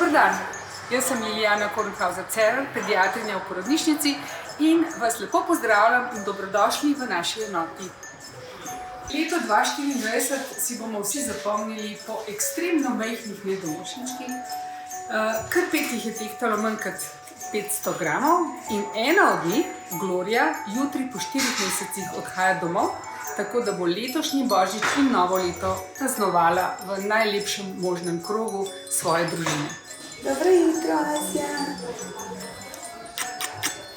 Dober dan, jaz sem Lilijana Kornhauser-Cerar, pediatrinja v porodnišnici in vas lepo pozdravljam in dobrodošli v naši enoti. Leto 2024 si bomo vsi zapomnili po ekstremno majhnih nedonošničkih. Kar 5 jih je tehtalo manj kot 500 gramov in ena od njih, Gloria, jutri po 4 mesecih odhaja domov, tako da bo letošnji božič in novo leto praznovala v najlepšem možnem krogu svoje družine. Dobro jutro, Asja!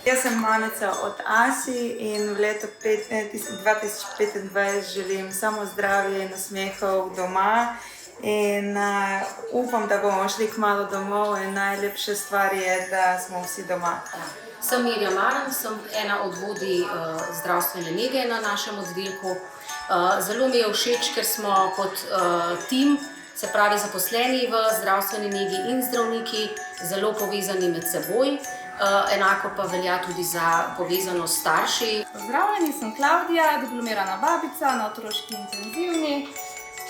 Jaz sem mamica od Asi in v letu 2025 želim samo zdravje in usmehov doma in upam, da bomo šli kmalu domov in najlepša stvar je, da smo vsi doma. Sem Mirjam Maran, sem ena od vodij zdravstvene nege na našem oddelku. Zelo mi je všeč, ker smo kot tim, se pravi zaposleni v zdravstveni negi in zdravniki, zelo povezani med seboj. Enako pa velja tudi za povezanost starši. Pozdravljeni, sem Klavdija, diplomirana babica na otroški intenzivni.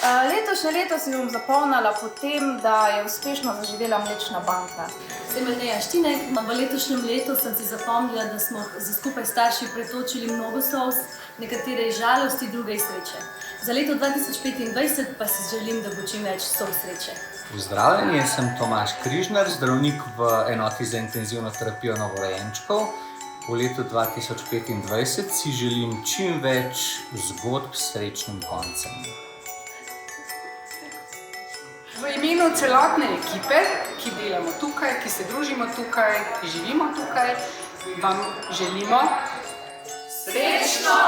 Letošnje leto si bom zapomnila po tem, da je uspešno zaživela Mlečna banka. Sem Neja Štinek. V letošnjem letu sem si zapomnila, da smo skupaj s starši pretočili mnogo solz, nekatere iz žalosti, druge iz sreče. Za leto 2025 pa si želim, da bo čim več solz sreče. Pozdravljeni, jaz sem Tomaž Križnar, zdravnik v enoti za intenzivno terapijo novorojenčkov. V letu 2025 si želim čim več zgodb s srečnim koncem. V imenu celotne ekipe, ki delamo tukaj, ki se družimo tukaj, ki živimo tukaj, vam želimo srečno!